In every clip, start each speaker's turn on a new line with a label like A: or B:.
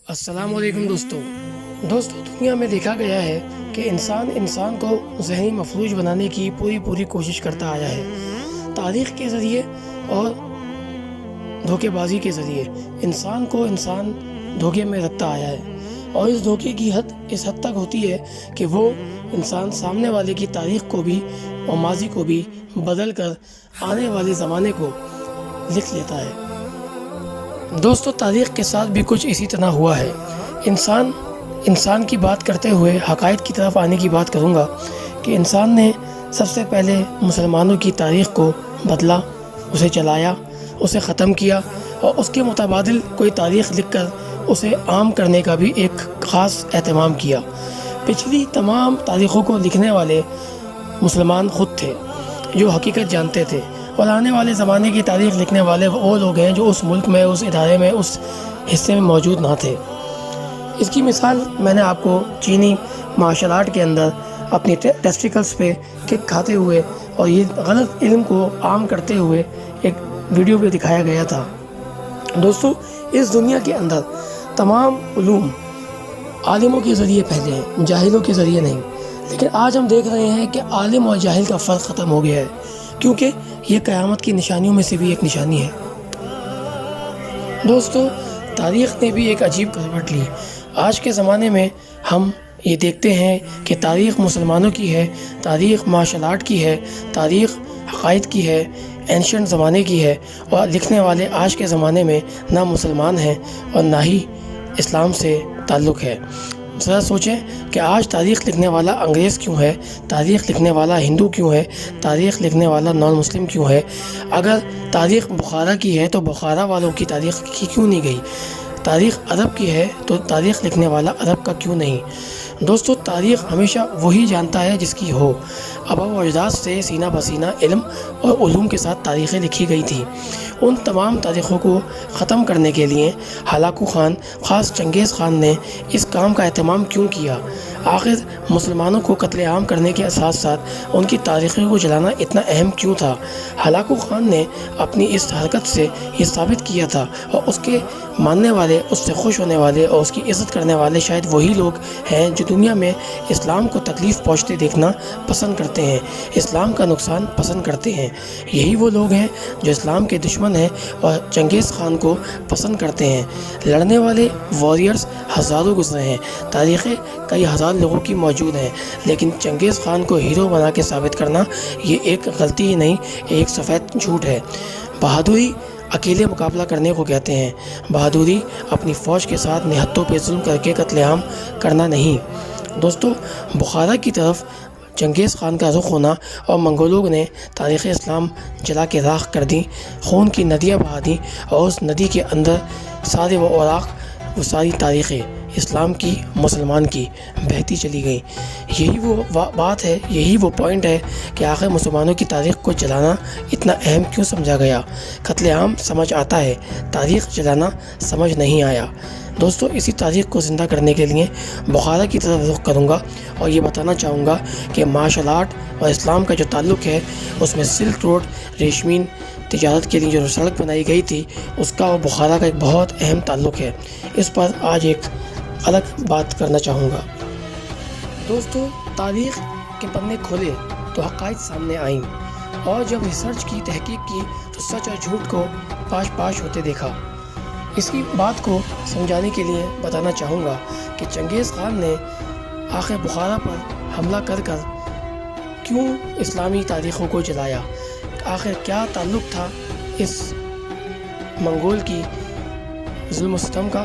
A: السلام علیکم دوستو دنیا میں دیکھا گیا ہے کہ انسان کو ذہنی مفلوج بنانے کی پوری کوشش کرتا آیا ہے۔ تاریخ کے ذریعے اور دھوکے بازی کے ذریعے انسان دھوکے میں رکھتا آیا ہے، اور اس دھوکے کی حد اس حد تک ہوتی ہے کہ وہ انسان سامنے والے کی تاریخ کو بھی اور ماضی کو بھی بدل کر آنے والے زمانے کو لکھ لیتا ہے۔ دوستو تاریخ کے ساتھ بھی کچھ اسی طرح ہوا ہے۔ انسان کی بات کرتے ہوئے حقائق کی طرف آنے کی بات کروں گا کہ انسان نے سب سے پہلے مسلمانوں کی تاریخ کو بدلا، اسے چلایا، اسے ختم کیا، اور اس کے متبادل کوئی تاریخ لکھ کر اسے عام کرنے کا بھی ایک خاص اہتمام کیا۔ پچھلی تمام تاریخوں کو لکھنے والے مسلمان خود تھے جو حقیقت جانتے تھے، اور آنے والے زمانے کی تاریخ لکھنے والے وہ لوگ ہیں جو اس ملک میں، اس ادارے میں، اس حصے میں موجود نہ تھے۔ اس کی مثال میں نے آپ کو چینی مارشل آرٹ کے اندر اپنی ٹیسٹیکلز پہ کک کھاتے ہوئے اور یہ غلط علم کو عام کرتے ہوئے ایک ویڈیو پہ دکھایا گیا تھا۔ دوستو اس دنیا کے اندر تمام علوم عالموں کے ذریعے پھیلے ہیں، جاہلوں کے ذریعے نہیں، لیکن آج ہم دیکھ رہے ہیں کہ عالم اور جاہل کا فرق ختم ہو گیا ہے، کیونکہ یہ قیامت کی نشانیوں میں سے بھی ایک نشانی ہے۔ دوستو تاریخ نے بھی ایک عجیب کروٹ لی۔ آج کے زمانے میں ہم یہ دیکھتے ہیں کہ تاریخ مسلمانوں کی ہے، تاریخ مارشل آرٹ کی ہے، تاریخ عقائد کی ہے، اینشنٹ زمانے کی ہے، اور لکھنے والے آج کے زمانے میں نہ مسلمان ہیں اور نہ ہی اسلام سے تعلق ہے۔ ذرا سوچیں کہ آج تاریخ لکھنے والا انگریز کیوں ہے، تاریخ لکھنے والا ہندو کیوں ہے، تاریخ لکھنے والا نان مسلم کیوں ہے؟ اگر تاریخ بخارا کی ہے تو بخارا والوں کی تاریخ کی کیوں نہیں گئی؟ تاریخ عرب کی ہے تو تاریخ لکھنے والا عرب کا کیوں نہیں؟ دوستو تاریخ ہمیشہ وہی جانتا ہے جس کی ہو۔ آباء و اجداد سے سینہ بسینہ علم اور علوم کے ساتھ تاریخیں لکھی گئی تھیں۔ ان تمام تاریخوں کو ختم کرنے کے لیے ہلاکو خان، خاص چنگیز خان نے اس کام کا اہتمام کیوں کیا؟ آخر مسلمانوں کو قتل عام کرنے کے ساتھ ساتھ ان کی تاریخوں کو جلانا اتنا اہم کیوں تھا؟ ہلاکو خان نے اپنی اس حرکت سے یہ ثابت کیا تھا، اور اس کے ماننے والے، اس سے خوش ہونے والے اور اس کی عزت کرنے والے شاید وہی لوگ ہیں جو دنیا میں اسلام کو تکلیف پہنچتے دیکھنا پسند کرتے ہیں، اسلام کا نقصان پسند کرتے ہیں۔ یہی وہ لوگ ہیں جو اسلام کے دشمن ہیں اور چنگیز خان کو پسند کرتے ہیں۔ لڑنے والے وارئرز ہزاروں گزرے ہیں، تاریخیں کئی ہزار لوگوں کی موجود ہیں، لیکن چنگیز خان کو ہیرو بنا کے ثابت کرنا یہ ایک غلطی ہی نہیں، ایک سفید جھوٹ ہے۔ بہادری اکیلے مقابلہ کرنے کو کہتے ہیں، بہادری اپنی فوج کے ساتھ نہتوں پہ ظلم کر کے قتل عام کرنا نہیں۔ دوستو بخارا کی طرف چنگیز خان کا رخ ہونا اور منگولوں نے تاریخ اسلام جلا کے راکھ کر دی، خون کی ندیاں بہا دیں، اور اس ندی کے اندر سارے وہ اوراق، وہ ساری تاریخیں اسلام کی، مسلمان کی بہتی چلی گئیں۔ یہی وہ بات ہے، یہی وہ پوائنٹ ہے کہ آخر مسلمانوں کی تاریخ کو جلانا اتنا اہم کیوں سمجھا گیا؟ قتل عام سمجھ آتا ہے، تاریخ جلانا سمجھ نہیں آیا۔ دوستو اسی تاریخ کو زندہ کرنے کے لیے بخارا کی طرف رخ کروں گا، اور یہ بتانا چاہوں گا کہ مارشل آرٹ اور اسلام کا جو تعلق ہے، اس میں سلک روڈ، ریشمین تجارت کے لیے جو سڑک بنائی گئی تھی، اس کا اور بخارا کا ایک بہت اہم تعلق ہے۔ اس پر آج ایک الگ بات کرنا چاہوں گا۔ دوستو تاریخ کے پنے کھولے تو حقائق سامنے آئیں، اور جب ریسرچ کی، تحقیق کی، تو سچ اور جھوٹ کو پاش ہوتے دیکھا۔ اس کی بات کو سمجھانے کے لیے بتانا چاہوں گا کہ چنگیز خان نے آخر بخارا پر حملہ کر کر کیوں اسلامی تاریخوں کو جلایا؟ آخر کیا تعلق تھا اس منگول کی ظلم و ستم کا،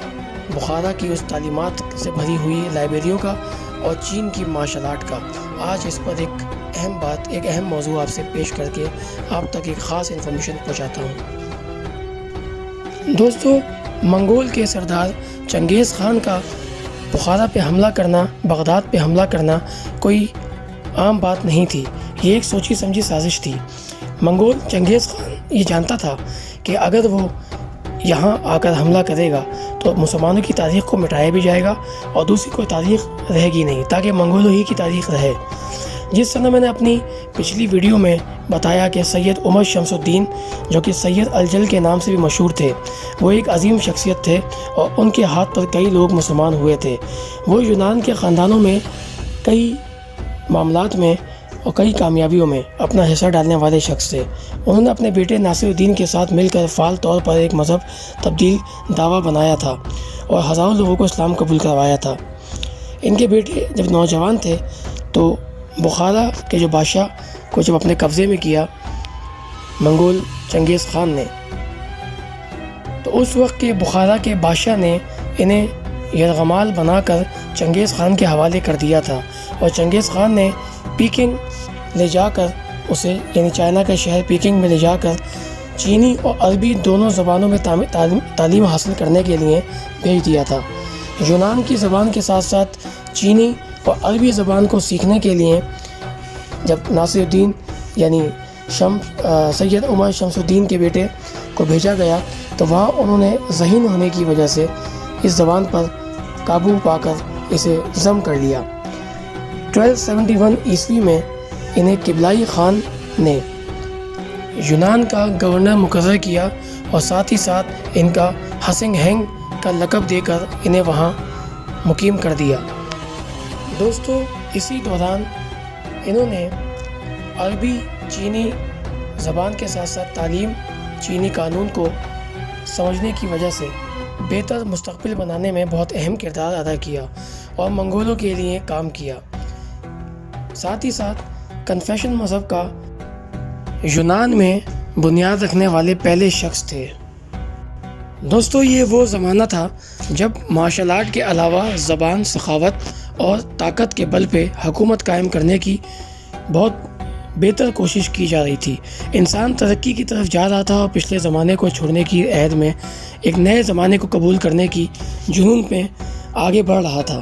A: بخارا کی اس تعلیمات سے بھری ہوئی لائبریریوں کا، اور چین کی مارشل آرٹ کا؟ آج اس پر ایک اہم بات، ایک اہم موضوع آپ سے پیش کر کے آپ تک ایک خاص انفارمیشن پہنچاتا ہوں۔ دوستو منگول کے سردار چنگیز خان کا بخارا پہ حملہ کرنا، بغداد پہ حملہ کرنا کوئی عام بات نہیں تھی، یہ ایک سوچی سمجھی سازش تھی۔ منگول چنگیز خان یہ جانتا تھا کہ اگر وہ یہاں آ کر حملہ کرے گا تو مسلمانوں کی تاریخ کو مٹایا بھی جائے گا، اور دوسری کوئی تاریخ رہے گی نہیں، تاکہ منگولوں ہی کی تاریخ رہے۔ جس طرح میں نے اپنی پچھلی ویڈیو میں بتایا کہ سید عمر شمس الدین جو کہ سید الجل کے نام سے بھی مشہور تھے، وہ ایک عظیم شخصیت تھے اور ان کے ہاتھ پر کئی لوگ مسلمان ہوئے تھے۔ وہ یونان کے خاندانوں میں کئی معاملات میں اور کئی کامیابیوں میں اپنا حصہ ڈالنے والے شخص تھے۔ انہوں نے اپنے بیٹے ناصر الدین کے ساتھ مل کر فعال طور پر ایک مذہب تبدیل دعویٰ بنایا تھا اور ہزاروں لوگوں کو اسلام قبول کروایا تھا۔ ان کے بیٹے جب نوجوان تھے تو بخارا کے جو بادشاہ کو جب اپنے قبضے میں کیا منگول چنگیز خان نے، تو اس وقت کے بخارا کے بادشاہ نے انہیں یرغمال بنا کر چنگیز خان کے حوالے کر دیا تھا، اور چنگیز خان نے پیکنگ لے جا کر اسے یعنی چائنا کا شہر پیکنگ میں لے جا کر چینی اور عربی دونوں زبانوں میں تعلیم حاصل کرنے کے لیے بھیج دیا تھا۔ یونان کی زبان کے ساتھ ساتھ چینی اور عربی زبان کو سیکھنے کے لیے جب ناصر الدین یعنی سید عمر شمس الدین کے بیٹے کو بھیجا گیا تو وہاں انہوں نے ذہین ہونے کی وجہ سے اس زبان پر قابو پا کر اسے ضم کر لیا۔ 1271 عیسوی میں انہیں قبلائی خان نے یونان کا گورنر مقرر کیا اور ساتھ ہی ساتھ ان کا ہسنگ ہینگ کا لقب دے کر انہیں وہاں مقیم کر دیا۔ دوستو، اسی دوران انہوں نے عربی چینی زبان کے ساتھ ساتھ تعلیم چینی قانون کو سمجھنے کی وجہ سے بہتر مستقبل بنانے میں بہت اہم کردار ادا کیا اور منگولوں کے لیے کام کیا۔ ساتھ ہی ساتھ کنفیشن مذہب کا یونان میں بنیاد رکھنے والے پہلے شخص تھے۔ دوستو، یہ وہ زمانہ تھا جب مارشل آرٹ کے علاوہ زبان، سخاوت اور طاقت کے بل پہ حکومت قائم کرنے کی بہت بہتر کوشش کی جا رہی تھی۔ انسان ترقی کی طرف جا رہا تھا اور پچھلے زمانے کو چھوڑنے کی عہد میں ایک نئے زمانے کو قبول کرنے کی جنون میں آگے بڑھ رہا تھا۔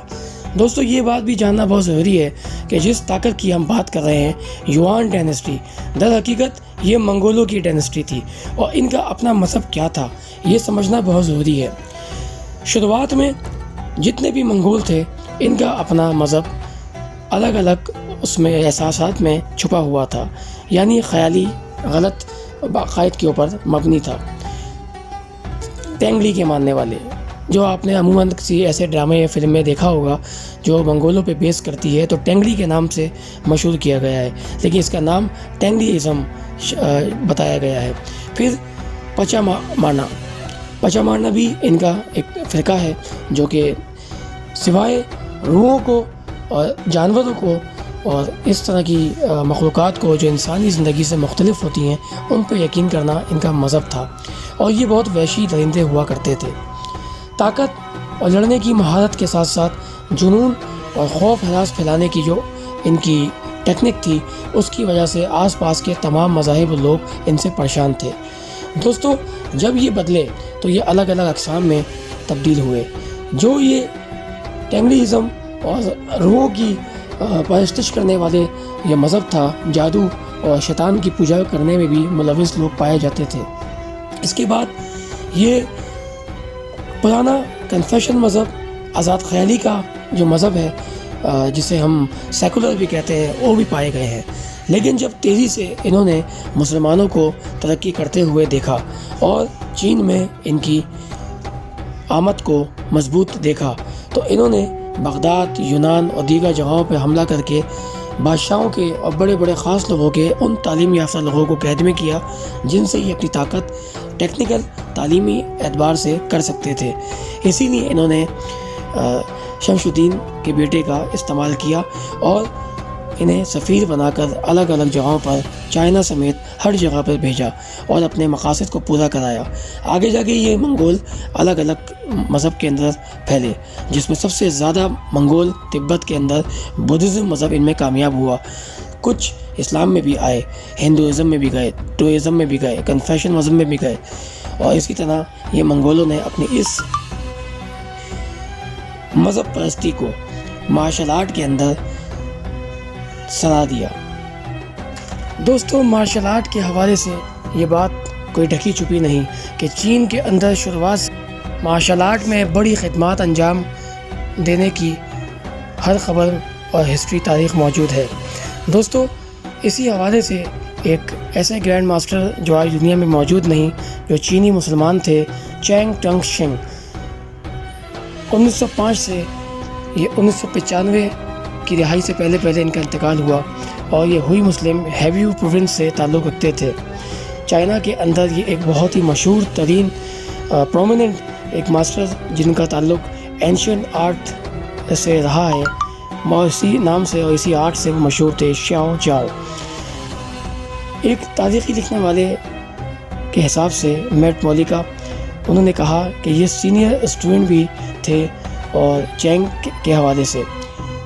A: دوستو، یہ بات بھی جاننا بہت ضروری ہے کہ جس طاقت کی ہم بات کر رہے ہیں، یوان ڈائنسٹی، در حقیقت یہ منگولوں کی ڈائنسٹی تھی اور ان کا اپنا مذہب کیا تھا یہ سمجھنا بہت ضروری ہے۔ شروعات میں جتنے بھی منگول تھے ان کا اپنا مذہب الگ الگ اس میں احساسات میں چھپا ہوا تھا، یعنی خیالی غلط عقائد کے اوپر مبنی تھا۔ تینگلی کے ماننے والے، جو آپ نے عموماً کسی ایسے ڈرامے یا فلم میں دیکھا ہوگا جو منگولوں پہ بیس کرتی ہے، تو ٹینگلی کے نام سے مشہور کیا گیا ہے، لیکن اس کا نام ٹینگلیزم بتایا گیا ہے۔ پھر پچامارنا بھی ان کا ایک فرقہ ہے جو کہ سوائے روحوں کو اور جانوروں کو اور اس طرح کی مخلوقات کو جو انسانی زندگی سے مختلف ہوتی ہیں ان پہ یقین کرنا ان کا مذہب تھا، اور یہ بہت وحشی درندے ہوا کرتے تھے۔ طاقت اور لڑنے کی مہارت کے ساتھ ساتھ جنون اور خوف ہراس پھیلانے کی جو ان کی ٹیکنک تھی، اس کی وجہ سے آس پاس کے تمام مذاہب لوگ ان سے پریشان تھے۔ دوستو، جب یہ بدلے تو یہ الگ الگ اقسام میں تبدیل ہوئے۔ جو یہ ٹینگلیزم اور روحوں کی پرستش کرنے والے یہ مذہب تھا، جادو اور شیطان کی پوجا کرنے میں بھی ملوث لوگ پائے جاتے تھے۔ اس کے بعد یہ پرانا کنفیشن مذہب، آزاد خیالی کا جو مذہب ہے جسے ہم سیکولر بھی کہتے ہیں، وہ بھی پائے گئے ہیں۔ لیکن جب تیزی سے انہوں نے مسلمانوں کو ترقی کرتے ہوئے دیکھا اور چین میں ان کی آمد کو مضبوط دیکھا، تو انہوں نے بغداد، یونان اور دیگر جگہوں پہ حملہ کر کے بادشاہوں کے اور بڑے بڑے خاص لوگوں کے، ان تعلیم یافتہ لوگوں کو قید میں کیا جن سے یہ اپنی طاقت ٹیکنیکل تعلیمی اعتبار سے کر سکتے تھے۔ اسی لیے انہوں نے شمس الدین کے بیٹے کا استعمال کیا اور انہیں سفیر بنا کر الگ الگ جگہوں پر چائنا سمیت ہر جگہ پر بھیجا اور اپنے مقاصد کو پورا کرایا۔ آگے جا کے یہ منگول الگ الگ مذہب کے اندر پھیلے، جس میں سب سے زیادہ منگول تبت کے اندر بدھزم مذہب ان میں کامیاب ہوا۔ کچھ اسلام میں بھی آئے، ہندوازم میں بھی گئے، ٹوئزم میں بھی گئے، کنفیشن مذہب میں بھی گئے، اور اسی طرح یہ منگولوں نے اپنی اس مذہب پرستی کو مارشل آرٹ کے اندر سرا دیا۔ دوستو، مارشل آرٹ کے حوالے سے یہ بات کوئی ڈھکی چھپی نہیں کہ چین کے اندر شروعات سے مارشل آرٹ میں بڑی خدمات انجام دینے کی ہر خبر اور ہسٹری تاریخ موجود ہے۔ دوستو اسی حوالے سے ایک ایسے گرینڈ ماسٹر جو آج دنیا میں موجود نہیں، جو چینی مسلمان تھے، چینگ ٹنگ شنگ، 1905 سے یہ 1995 کی رہائی سے پہلے ان کا انتقال ہوا، اور یہ ہوئی مسلم ہیویو پروونس سے تعلق رکھتے تھے۔ چائنا کے اندر یہ ایک بہت ہی مشہور ترین پرومیننٹ ایک ماسٹر جن کا تعلق اینشینٹ آرٹ سے رہا ہے، اور اسی نام سے اور اسی آرٹ سے وہ مشہور تھے، شاؤ جاؤ۔ ایک تاریخی لکھنے والے کے حساب سے میٹ مولیکا، انہوں نے کہا کہ یہ سینئر اسٹوڈنٹ بھی تھے، اور چینگ کے حوالے سے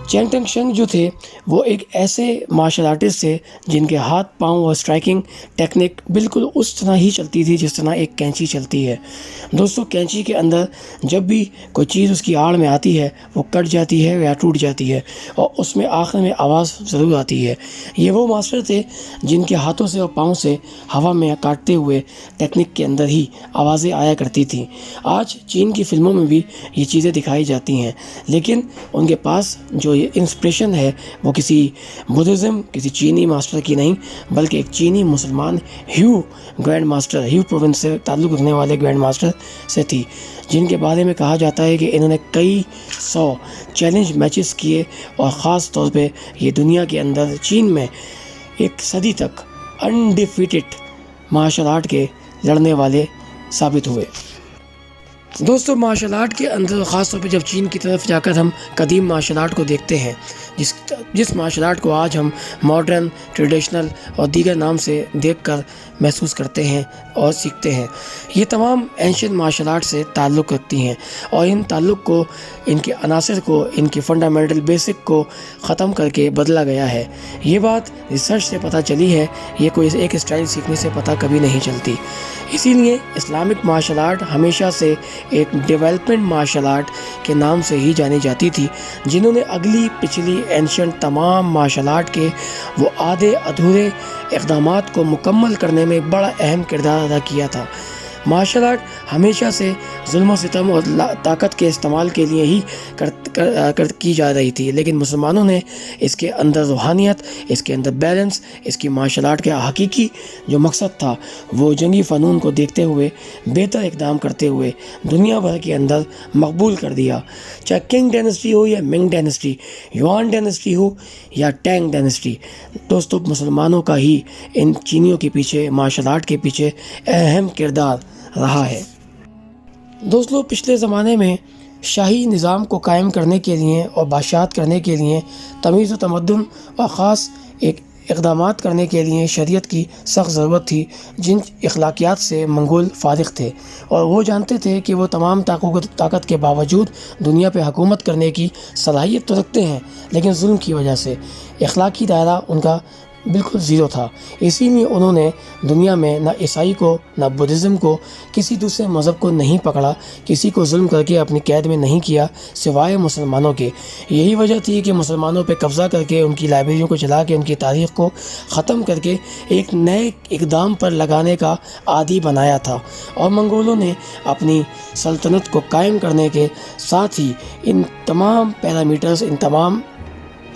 A: چینگ ٹنگ شنگ جو تھے وہ ایک ایسے مارشل آرٹسٹ تھے جن کے ہاتھ پاؤں اور اسٹرائکنگ ٹیکنک بالکل اس طرح ہی چلتی تھی جس طرح ایک کینچی چلتی ہے۔ دوستو کینچی کے اندر جب بھی کوئی چیز اس کی آڑ میں آتی ہے وہ کٹ جاتی ہے یا ٹوٹ جاتی ہے، اور اس میں آخر میں آواز ضرور آتی ہے۔ یہ وہ ماسٹر تھے جن کے ہاتھوں سے اور پاؤں سے ہوا میں کاٹتے ہوئے ٹیکنک کے اندر ہی آوازیں آیا کرتی تھیں۔ آج چین کی فلموں میں بھی یہ چیزیں دکھائی جاتی ہیں، لیکن ان کے پاس جو یہ انسپریشن ہے وہ کسی بدھزم، کسی چینی ماسٹر کی نہیں، بلکہ ایک چینی مسلمان have grand master, have province سے تعلق رکھنے والے گرینڈ ماسٹر سے تھی، جن کے بارے میں کہا جاتا ہے کہ انہوں نے کئی 100 چیلنج میچز کیے، اور خاص طور پہ یہ دنیا کے اندر چین میں ایک صدی تک انڈیفیٹڈ مارشل آرٹ کے لڑنے والے ثابت ہوئے۔ دوستو مارشل آرٹ کے اندر خاص طور پہ جب چین کی طرف جا کر ہم قدیم مارشل آرٹ کو دیکھتے ہیں، جس مارشل آرٹ کو آج ہم ماڈرن، ٹریڈیشنل اور دیگر نام سے دیکھ کر محسوس کرتے ہیں اور سیکھتے ہیں، یہ تمام اینشینٹ مارشل آرٹ سے تعلق رکھتی ہیں، اور ان تعلق کو، ان کے عناصر کو، ان کی فنڈامنٹل بیسک کو ختم کر کے بدلا گیا ہے۔ یہ بات ریسرچ سے پتہ چلی ہے، یہ کوئی ایک اسٹائل سیکھنے سے پتہ کبھی نہیں چلتی۔ اسی لیے اسلامک مارشل آرٹ ہمیشہ سے ایک ڈیولپمنٹ مارشل آرٹ کے نام سے ہی جانی جاتی تھی، جنہوں نے اگلی پچھلی اینشینٹ تمام مارشل آرٹ کے وہ آدھے ادھورے اقدامات کو مکمل کرنے میں بڑا اہم کردار ادا کیا تھا۔ مارشل آرٹ ہمیشہ سے ظلم و ستم اور طاقت کے استعمال کے لیے ہی کی جا رہی تھی، لیکن مسلمانوں نے اس کے اندر روحانیت، اس کے اندر بیلنس، اس کی مارشل آرٹ کا حقیقی جو مقصد تھا وہ جنگی فنون کو دیکھتے ہوئے بہتر اقدام کرتے ہوئے دنیا بھر کے اندر مقبول کر دیا۔ چاہے کنگ ڈائنسٹی ہو یا منگ ڈائنسٹی، یوان ڈائنسٹی ہو یا ٹینگ ڈائنسٹی، دوستو مسلمانوں کا ہی ان چینیوں کے پیچھے، مارشل آرٹ کے پیچھے اہم کردار رہا ہے۔ دوستو پچھلے زمانے میں شاہی نظام کو قائم کرنے کے لیے اور بادشاہت کرنے کے لیے، تمیز و تمدن اور خاص ایک اقدامات کرنے کے لیے شریعت کی سخت ضرورت تھی، جن اخلاقیات سے منگول فارغ تھے، اور وہ جانتے تھے کہ وہ تمام طاقت کے باوجود دنیا پہ حکومت کرنے کی صلاحیت تو رکھتے ہیں، لیکن ظلم کی وجہ سے اخلاقی دائرہ ان کا بالکل زیرو تھا۔ اسی لیے انہوں نے دنیا میں نہ عیسائی کو، نہ بدھزم کو، کسی دوسرے مذہب کو نہیں پکڑا، کسی کو ظلم کر کے اپنی قید میں نہیں کیا سوائے مسلمانوں کے۔ یہی وجہ تھی کہ مسلمانوں پہ قبضہ کر کے، ان کی لائبریریوں کو چلا کے، ان کی تاریخ کو ختم کر کے ایک نئے اقدام پر لگانے کا عادی بنایا تھا، اور منگولوں نے اپنی سلطنت کو قائم کرنے کے ساتھ ہی ان تمام پیرامیٹرز، ان تمام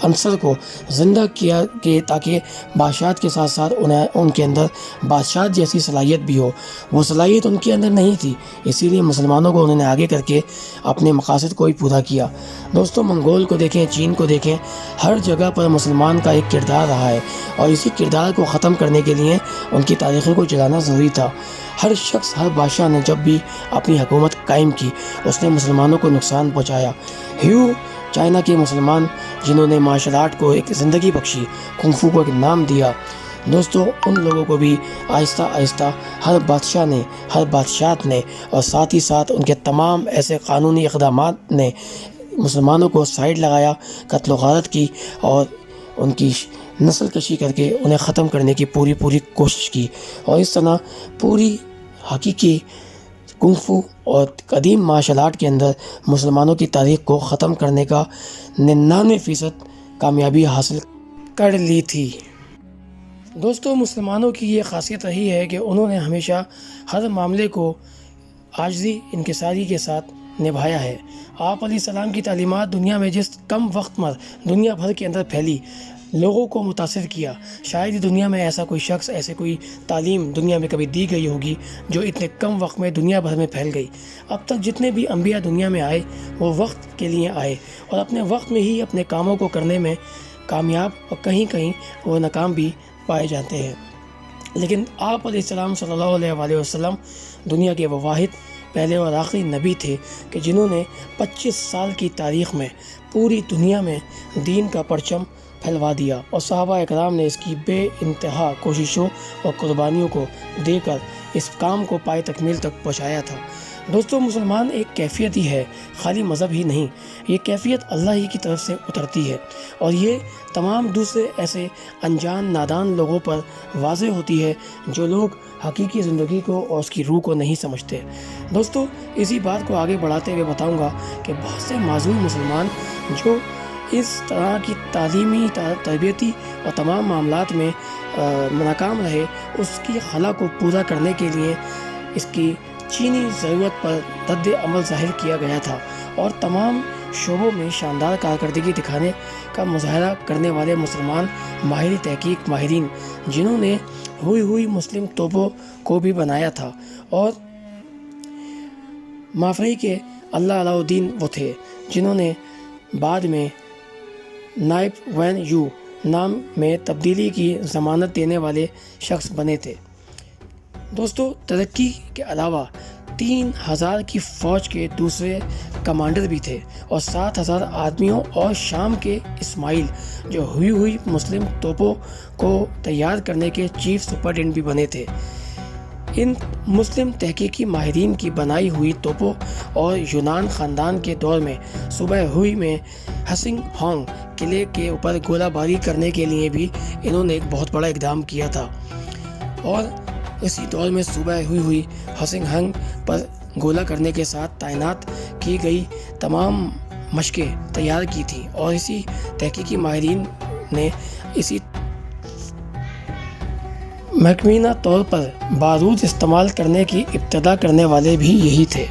A: عنصر کو زندہ کیا کہ تاکہ بادشاہت کے ساتھ ساتھ ان کے اندر بادشاہت جیسی صلاحیت بھی ہو۔ وہ صلاحیت ان کے اندر نہیں تھی، اسی لیے مسلمانوں کو انہوں نے آگے کر کے اپنے مقاصد کو ہی پورا کیا۔ دوستو منگول کو دیکھیں، چین کو دیکھیں، ہر جگہ پر مسلمان کا ایک کردار رہا ہے، اور اسی کردار کو ختم کرنے کے لیے ان کی تاریخوں کو جلانا ضروری تھا۔ ہر شخص، ہر بادشاہ نے جب بھی اپنی حکومت قائم کی، اس نے مسلمانوں کو نقصان پہنچایا۔ ہیو چائنا کے مسلمان جنہوں نے مارشل آرٹ کو ایک زندگی بخشی، کنگ فو کو ایک نام دیا، دوستو ان لوگوں کو بھی آہستہ آہستہ ہر بادشاہ نے، ہر بادشاہت نے، اور ساتھ ہی ساتھ ان کے تمام ایسے قانونی اقدامات نے مسلمانوں کو سائیڈ لگایا، قتل و غارت کی، اور ان کی نسل کشی کر کے انہیں ختم کرنے کی پوری کوشش کی، اور اس طرح پوری حقیقی کنگ فو اور قدیم مارشل آرٹ کے اندر مسلمانوں کی تاریخ کو ختم کرنے کا 99% کامیابی حاصل کر لی تھی۔ دوستو مسلمانوں کی یہ خاصیت رہی ہے کہ انہوں نے ہمیشہ ہر معاملے کو عاجزی، انکساری کے ساتھ نبھایا ہے۔ آپ علیہ السلام کی تعلیمات دنیا میں جس کم وقت میں دنیا بھر کے اندر پھیلی، لوگوں کو متاثر کیا۔ شاید دنیا میں ایسا کوئی شخص، ایسے کوئی تعلیم دنیا میں کبھی دی گئی ہوگی جو اتنے کم وقت میں دنیا بھر میں پھیل گئی۔ اب تک جتنے بھی انبیاء دنیا میں آئے وہ وقت کے لیے آئے اور اپنے وقت میں ہی اپنے کاموں کو کرنے میں کامیاب اور کہیں کہیں وہ ناکام بھی پائے جاتے ہیں، لیکن آپ علیہ السلام صلی اللہ علیہ وآلہ وسلم دنیا کے وہ واحد پہلے اور آخری نبی تھے کہ جنہوں نے 25 سال کی تاریخ میں پوری دنیا میں دین کا پرچم پھیلوا دیا، اور صحابہ اکرام نے اس کی بے انتہا کوششوں اور قربانیوں کو دے کر اس کام کو پائے تکمیل تک پہنچایا تھا۔ دوستو، مسلمان ایک کیفیت ہی ہے، خالی مذہب ہی نہیں۔ یہ کیفیت اللہ ہی کی طرف سے اترتی ہے اور یہ تمام دوسرے ایسے انجان نادان لوگوں پر واضح ہوتی ہے جو لوگ حقیقی زندگی کو اور اس کی روح کو نہیں سمجھتے۔ دوستو، اسی بات کو آگے بڑھاتے ہوئے بتاؤں گا کہ بہت سے معذور مسلمان جو اس طرح کی تعلیمی، تربیتی اور تمام معاملات میں ناکام رہے، اس کی خلا کو پورا کرنے کے لیے اس کی چینی ضرورت پر رد عمل ظاہر کیا گیا تھا، اور تمام شعبوں میں شاندار کارکردگی دکھانے کا مظاہرہ کرنے والے مسلمان ماہر تحقیق ماہرین جنہوں نے ہوئی مسلم توپوں کو بھی بنایا تھا، اور مافرئی کے اللہ علاء الدین وہ تھے جنہوں نے بعد میں نائب وین یو نام میں تبدیلی کی ضمانت دینے والے شخص بنے تھے۔ دوستو، ترقی کے علاوہ 3000 کی فوج کے دوسرے کمانڈر بھی تھے اور 7000 آدمیوں، اور شام کے اسماعیل جو ہوئی مسلم توپوں کو تیار کرنے کے چیف سپرڈنٹ بھی بنے تھے۔ ان مسلم تحقیقی ماہرین کی بنائی ہوئی توپوں اور یونان خاندان کے دور میں صوبہ ہوئی میں ہسنگ ہانگ قلعے کے اوپر گولہ باری کرنے کے لیے بھی انہوں نے ایک بہت بڑا اقدام کیا تھا، اور اسی دور میں صوبہ ہوئی ہسنگ ہانگ پر گولہ کرنے کے ساتھ تعینات کی گئی تمام مشقیں تیار کی تھیں، اور اسی تحقیقی ماہرین نے اسی محکمینہ طور پر بارود استعمال کرنے کی ابتدا کرنے والے بھی یہی تھے۔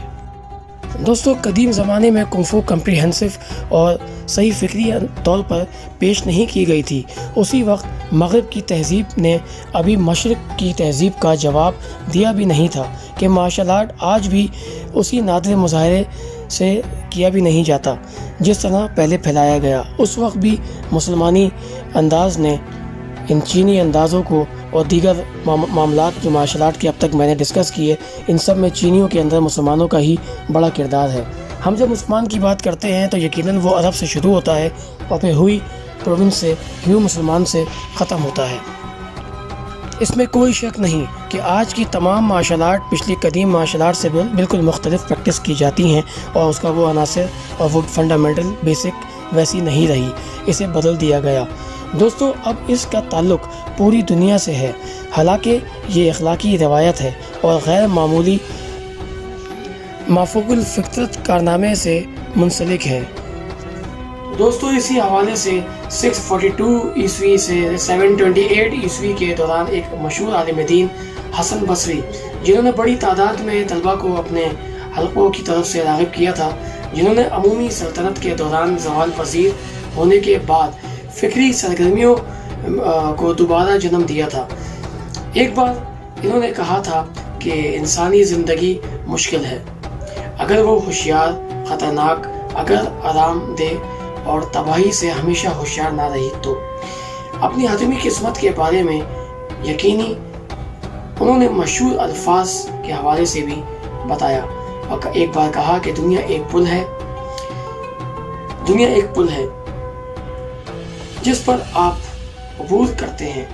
A: دوستو، قدیم زمانے میں کنفو کمپریہنسو اور صحیح فکری طور پر پیش نہیں کی گئی تھی۔ اسی وقت مغرب کی تہذیب نے ابھی مشرق کی تہذیب کا جواب دیا بھی نہیں تھا کہ مارشل آرٹ آج بھی اسی نادر مظاہرے سے کیا بھی نہیں جاتا جس طرح پہلے پھیلایا گیا۔ اس وقت بھی مسلمانی انداز نے ان چینی اندازوں کو اور دیگر معاملات جو مارشل آرٹ کے اب تک میں نے ڈسکس کیے، ان سب میں چینیوں کے اندر مسلمانوں کا ہی بڑا کردار ہے۔ ہم جب مسلمان کی بات کرتے ہیں تو یقیناً وہ عرب سے شروع ہوتا ہے اور پھر ہوئی پروونس سے، ہیو مسلمان سے ختم ہوتا ہے۔ اس میں کوئی شک نہیں کہ آج کی تمام مارشل آرٹ پچھلی قدیم مارشل آرٹ سے بالکل مختلف پریکٹس کی جاتی ہیں، اور اس کا وہ عناصر اور وہ فنڈامنٹل بیسک ویسی نہیں رہی، اسے بدل دیا گیا۔ دوستو، اب اس کا تعلق پوری دنیا سے ہے، حالانکہ یہ اخلاقی روایت ہے اور غیر معمولی مافوق الفطرت کارنامے سے منسلک ہے۔ دوستو، اسی حوالے سے 642 عیسوی سے 728 عیسوی کے دوران ایک مشہور عالم دین حسن بصری، جنہوں نے بڑی تعداد میں طلبہ کو اپنے حلقوں کی طرف سے راغب کیا تھا، جنہوں نے عمومی سلطنت کے دوران زوال پذیر ہونے کے بعد فکری سرگرمیوں کو دوبارہ جنم دیا تھا۔ ایک بار انہوں نے کہا تھا کہ انسانی زندگی مشکل ہے اگر وہ ہوشیار، خطرناک اگر آرام دہ اور تباہی سے ہمیشہ ہوشیار نہ رہی تو۔ اپنی حتمی قسمت کے بارے میں یقینی انہوں نے مشہور الفاظ کے حوالے سے بھی بتایا، اور ایک بار کہا کہ دنیا ایک پل ہے جس پر آپ عبور کرتے ہیں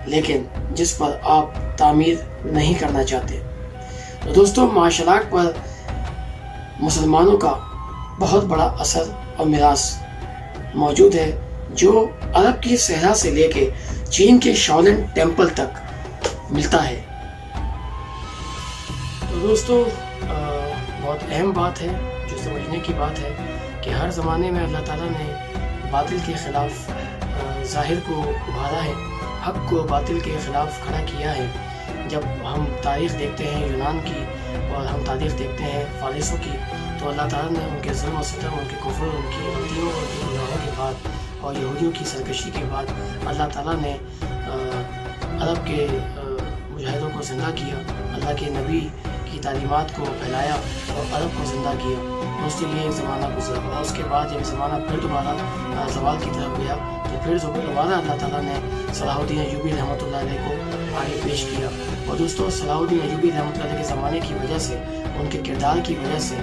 A: لیکن جس پر آپ تعمیر نہیں کرنا چاہتے۔ تو دوستو، مارشل آرٹ پر مسلمانوں کا بہت بڑا اثر اور میراث موجود ہے، جو عرب کی صحرا سے لے کے چین کے شاولن ٹیمپل تک ملتا ہے۔ تو دوستو، بہت اہم بات ہے جو سمجھنے کی بات ہے کہ ہر زمانے میں اللہ تعالیٰ نے باطل کے خلاف ظاہر کو ابھارا ہے، حق کو باطل کے خلاف کھڑا کیا ہے۔ جب ہم تاریخ دیکھتے ہیں یونان کی اور ہم تاریخ دیکھتے ہیں فارسوں کی، تو اللہ تعالیٰ نے ان کے ظلم و ستم، ان کے کفر، ان کی غلطیوں اور گناہوں کے بعد اور یہودیوں کی سرکشی کے بعد اللہ تعالیٰ نے عرب کے مجاہدوں کو زندہ کیا، اللہ کے نبی کی تعلیمات کو پھیلایا اور عرب کو زندہ کیا۔ اس کے لیے ایک زمانہ گزرا، اور اس کے بعد جب زمانہ پھر دوبارہ زوال کی طرف گیا تو پھر دوبارہ اللہ تعالیٰ نے صلاح الدین ایوبی رحمۃ اللہ علیہ کو آگے پیش کیا۔ اور دوستوں، صلاح الدین ایوبی رحمۃ اللہ علیہ کے زمانے کی وجہ سے، ان کے کردار کی وجہ سے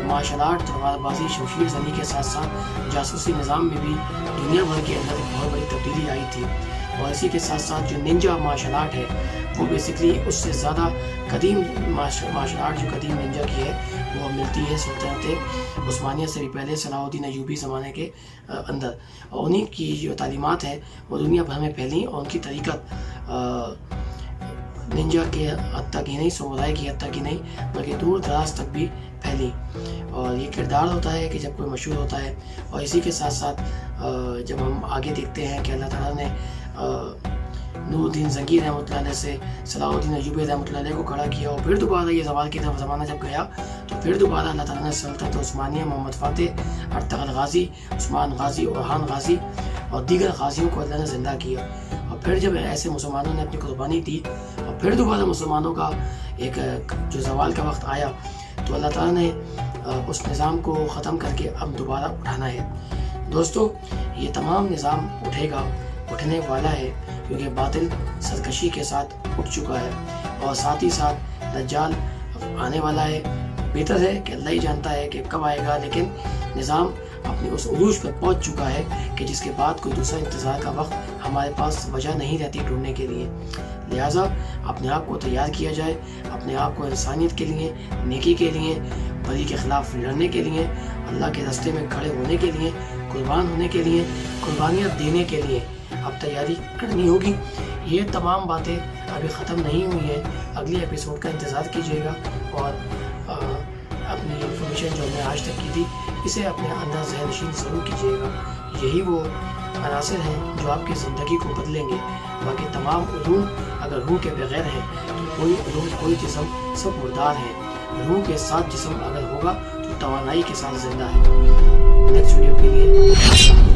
A: مارشل آرٹ، تلوار بازی، شمشیر زنی کے ساتھ ساتھ جاسوسی نظام میں بھی دنیا بھر کے اندر ایک بہت بڑی تبدیلی آئی تھی۔ اور اسی کے ساتھ ساتھ جو ننجا مارشل آرٹ ہے وہ بیسکلی اس سے زیادہ قدیم مارشل آرٹ جو قدیم ننجا کی ہے وہ ملتی ہے سلطنت عثمانیہ سے بھی پہلے، صلاح الدین ایوبی زمانے کے اندر، اور انہی کی جو تعلیمات ہیں وہ دنیا بھر میں پھیلیں، اور ان کی طریقت ننجا کے حد تک ہی نہیں، سمودائے کی حد تک ہی نہیں بلکہ دور دراز تک بھی پھیلی۔ اور یہ کردار ہوتا ہے کہ جب کوئی مشہور ہوتا ہے، اور اسی کے ساتھ ساتھ جب ہم آگے دیکھتے ہیں کہ اللہ تعالیٰ نے نور الدین زنگی رحمۃ اللہ علیہ سے صلاح الدین ایوبی رحمۃ اللہ علیہ کو کھڑا کیا، اور پھر دوبارہ یہ زوال کی طرف زمانہ جب گیا تو پھر دوبارہ اللہ تعالیٰ نے سلطنت عثمانیہ، محمد فاتح، ارطغرل غازی، عثمان غازی، اورحان غازی اور دیگر غازیوں کو اللہ نے زندہ کیا۔ اور پھر جب ایسے مسلمانوں نے اپنی قربانی دی اور پھر دوبارہ مسلمانوں کا ایک جو زوال کا وقت آیا تو اللہ تعالیٰ نے اس نظام کو ختم کر کے اب دوبارہ اٹھانا ہے۔ دوستو، یہ تمام نظام اٹھے گا، اٹھنے والا ہے، کیونکہ باطل سرکشی کے ساتھ اٹھ چکا ہے، اور ساتھ ہی ساتھ دجال آنے والا ہے۔ بہتر ہے کہ اللہ ہی جانتا ہے کہ کب آئے گا، لیکن نظام اپنے اس عروج پر پہنچ چکا ہے کہ جس کے بعد کوئی دوسرا انتظار کا وقت ہمارے پاس وجہ نہیں رہتی ڈھونڈنے کے لیے۔ لہٰذا اپنے آپ کو تیار کیا جائے، اپنے آپ کو انسانیت کے لیے، نیکی کے لیے، بری کے خلاف لڑنے کے لیے، اللہ کے راستے میں کھڑے ہونے کے لیے، قربان ہونے کے لیے، قربانیاں دینے کے لیے اب تیاری کرنی ہوگی۔ یہ تمام باتیں ابھی ختم نہیں ہوئی ہیں، اگلی ایپیسوڈ کا انتظار کیجیے گا، اور اپنی انفارمیشن جو ہم نے آج تک کی تھی اسے اپنے اندر ذہن نشین ضرور کیجیے گا۔ یہی وہ عناصر ہیں جو آپ کی زندگی کو بدلیں گے۔ باقی تمام علوم اگر روح کے بغیر ہیں تو کوئی علوم، کوئی جسم سب مردار ہیں۔ روح کے ساتھ جسم اگر ہوگا تو توانائی کے ساتھ زندہ ہے۔ نیکسٹ ویڈیو کے لیے